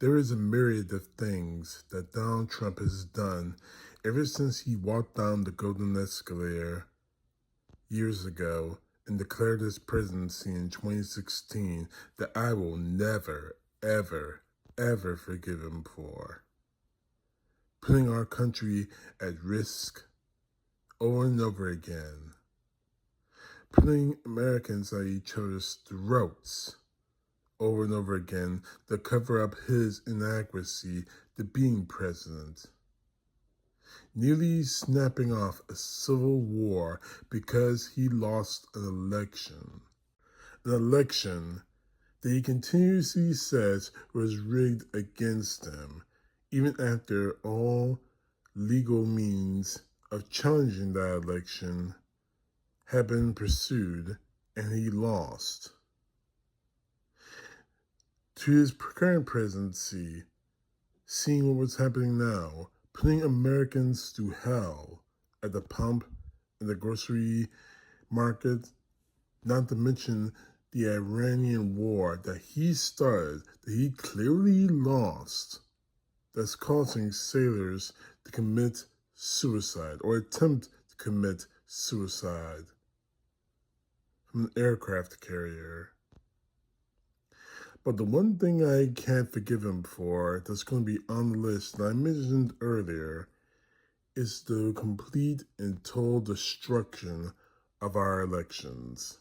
There is a myriad of things that Donald Trump has done ever since he walked down the golden escalator years ago and declared his presidency in 2016 that I will never, ever, ever forgive him for. Putting our country at risk over and over again. Putting Americans at each other's throats over and over again to cover up his inadequacy to being president. Nearly snapping off a civil war because he lost an election. An election that he continuously says was rigged against him, even after all legal means of challenging that election had been pursued and he lost. To his current presidency, seeing what was happening now, putting Americans through hell at the pump, in the grocery market, not to mention the Iranian war that he started, that he clearly lost, that's causing sailors to commit suicide or attempt to commit suicide from an aircraft carrier. But the one thing I can't forgive him for that's going to be on the list that I mentioned earlier is the complete and total destruction of our elections.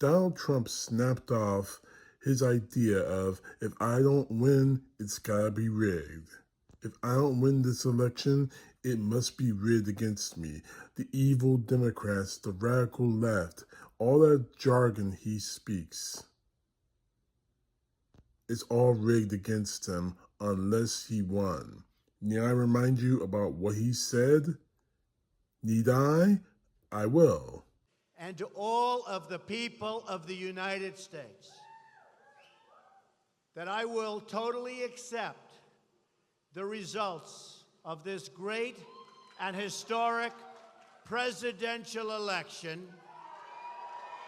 Donald Trump snapped off his idea of, if I don't win, it's gotta be rigged. If I don't win this election, it must be rigged against me. The evil Democrats, the radical left, all that jargon he speaks, it's all rigged against him unless he won. Need I remind you about what he said? Need I? I will. And to all of the people of the United States, that I will totally accept the results of this great and historic presidential election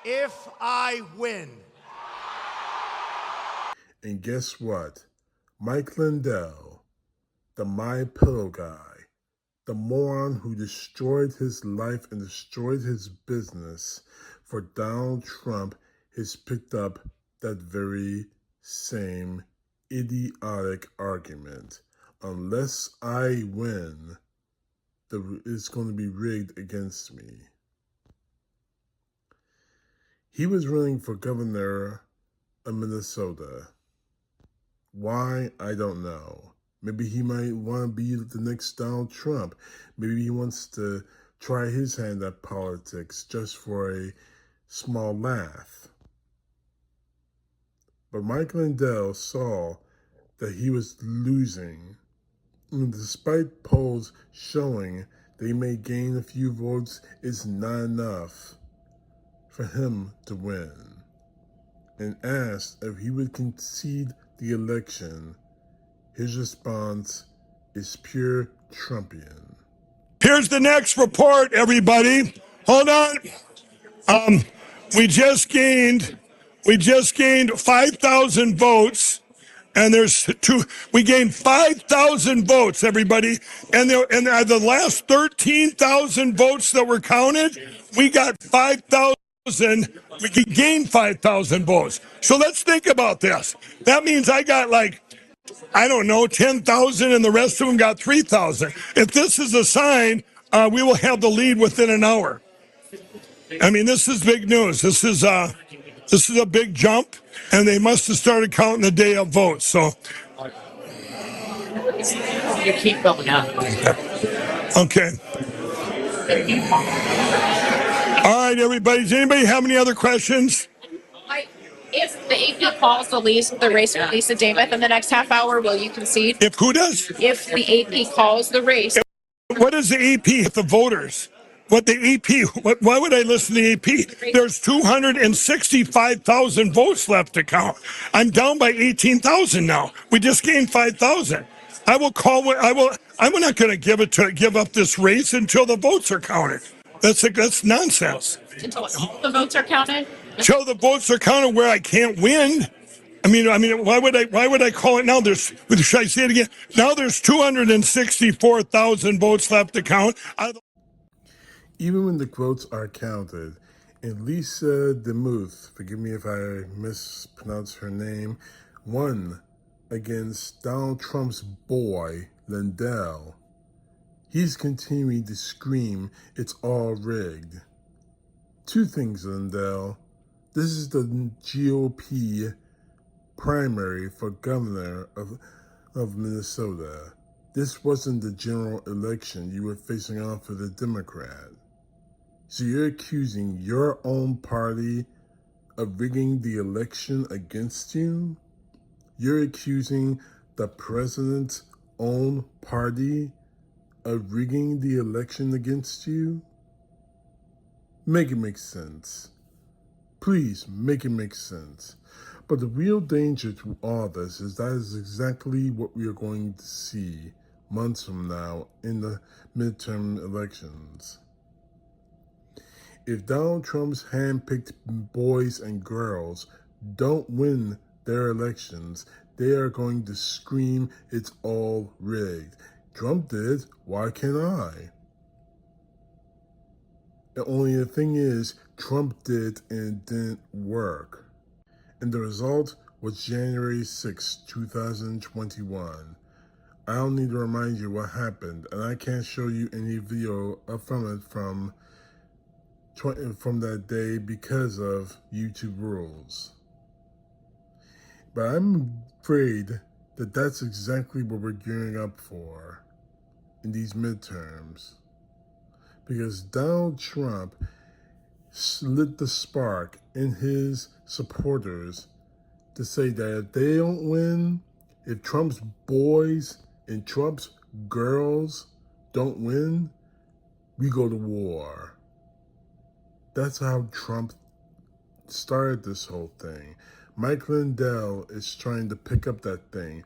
if I win. And guess what? Mike Lindell, the My Pillow guy, the moron who destroyed his life and destroyed his business for Donald Trump, has picked up that very same idiotic argument. Unless I win, it's going to be rigged against me. He was running for governor of Minnesota. Why? I don't know. Maybe he might want to be the next Donald Trump. Maybe he wants to try his hand at politics just for a small laugh. But Mike Lindell saw that he was losing. And despite polls showing that he may gain a few votes, it's not enough for him to win. And asked if he would concede the election. His response is pure Trumpian. Here's the next report, everybody. Hold on. We just gained 5,000 votes, and we gained 5,000 votes, everybody. And the last 13,000 votes that were counted, we got 5,000. We gained 5,000 votes. So let's think about this. That means I got 10,000, and the rest of them got 3,000. If this is a sign, we will have the lead within an hour. I mean, this is big news. This is a big jump, and they must have started counting the day of votes. So you keep going up. Okay. All right, everybody. Does anybody have any other questions? If the AP calls the race with Lisa Dameth in the next half hour, will you concede? If who does? If the AP calls the race. What is the AP with the voters? What the AP? Why would I listen to the AP? There's 265,000 votes left to count. I'm down by 18,000 now. We just gained 5,000. I'm not going to give up this race until the votes are counted. That's nonsense. Until all the votes are counted? Until the votes are counted where I can't win. Why would I call it now? Should I say it again? Now there's 264,000 votes left to count. Even when the votes are counted, and Lisa DeMuth, forgive me if I mispronounce her name, won against Donald Trump's boy, Lindell. He's continuing to scream, it's all rigged. Two things, Lindell. This is the GOP primary for governor of Minnesota. This wasn't the general election. You were facing off with a Democrat. So you're accusing your own party of rigging the election against you? You're accusing the president's own party of rigging the election against you? Make it make sense. Please make it make sense. But the real danger to all this is that is exactly what we are going to see months from now in the midterm elections. If Donald Trump's hand-picked boys and girls don't win their elections, they are going to scream, it's all rigged. Trump did, why can't I? And only the thing is, Trump did and it didn't work. And the result was January 6, 2021. I don't need to remind you what happened, and I can't show you any video from it from that day because of YouTube rules. But I'm afraid that that's exactly what we're gearing up for in these midterms. Because Donald Trump lit the spark in his supporters to say that if they don't win, if Trump's boys and Trump's girls don't win, we go to war. That's how Trump started this whole thing. Mike Lindell is trying to pick up that thing.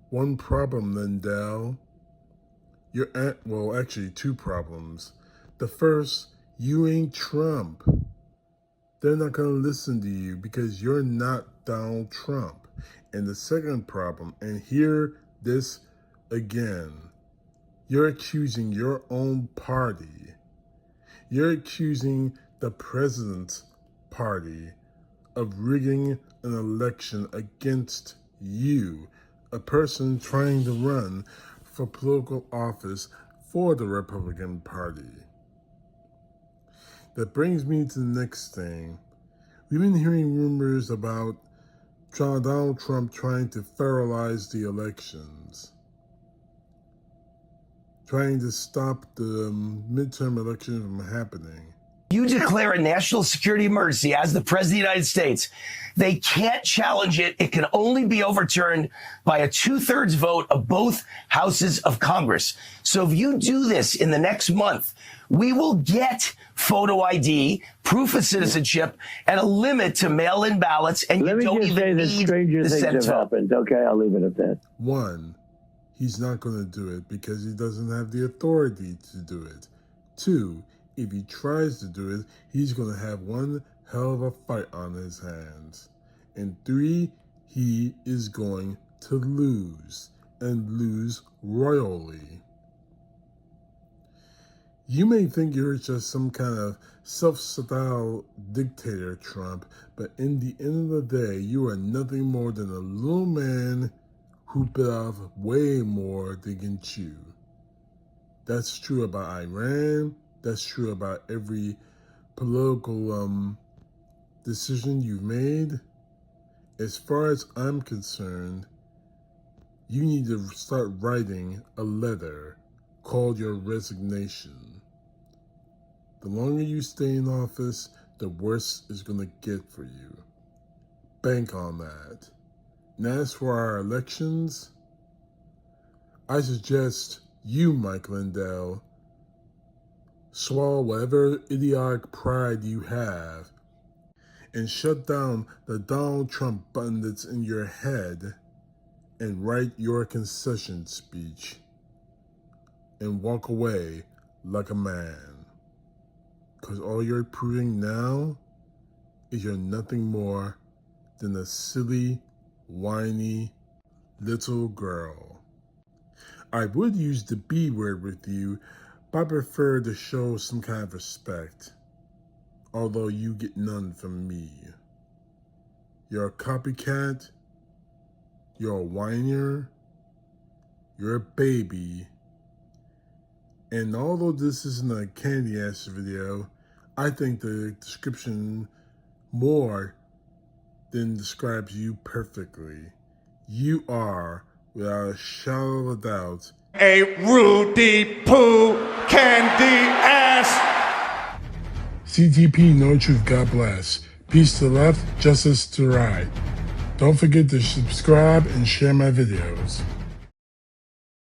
One problem, Lindell. Actually, two problems. The first, you ain't Trump. They're not going to listen to you because you're not Donald Trump. And the second problem, and hear this again, you're accusing your own party. You're accusing the president's party of rigging an election against you, a person trying to run for political office for the Republican Party. That brings me to the next thing. We've been hearing rumors about Donald Trump trying to federalize the elections, trying to stop the midterm elections from happening. You declare a national security emergency as the president of the United States. They can't challenge it. It can only be overturned by a 2/3 vote of both houses of Congress. So if you do this in the next month, we will get photo ID, proof of citizenship, and a limit to mail-in ballots. And Let you me don't just say even that need stranger the things Senate have vote. happened. Okay, I'll leave it at that. One, he's not going to do it because he doesn't have the authority to do it. Two, if he tries to do it, he's going to have one hell of a fight on his hands. And three, he is going to lose, and lose royally. You may think you're just some kind of self-styled dictator, Trump, but in the end of the day, you are nothing more than a little man who bit off way more than can chew. That's true about Iran. That's true about every political decision you've made. As far as I'm concerned, you need to start writing a letter called your resignation. The longer you stay in office, the worse it's going to get for you. Bank on that. And as for our elections, I suggest you, Mike Lindell, swallow whatever idiotic pride you have and shut down the Donald Trump button that's in your head and write your concession speech and walk away like a man. Because all you're proving now is you're nothing more than a silly, whiny little girl. I would use the B word with you, but I prefer to show some kind of respect, although you get none from me. You're a copycat, you're a whiner, you're a baby, and although this isn't a candy ass video, I think the description more than describes you perfectly. You are, without a shadow of a doubt, a Rudy Poo candy ass. CTP, no truth, God bless. Peace to the left, justice to the right. Don't forget to subscribe and share my videos.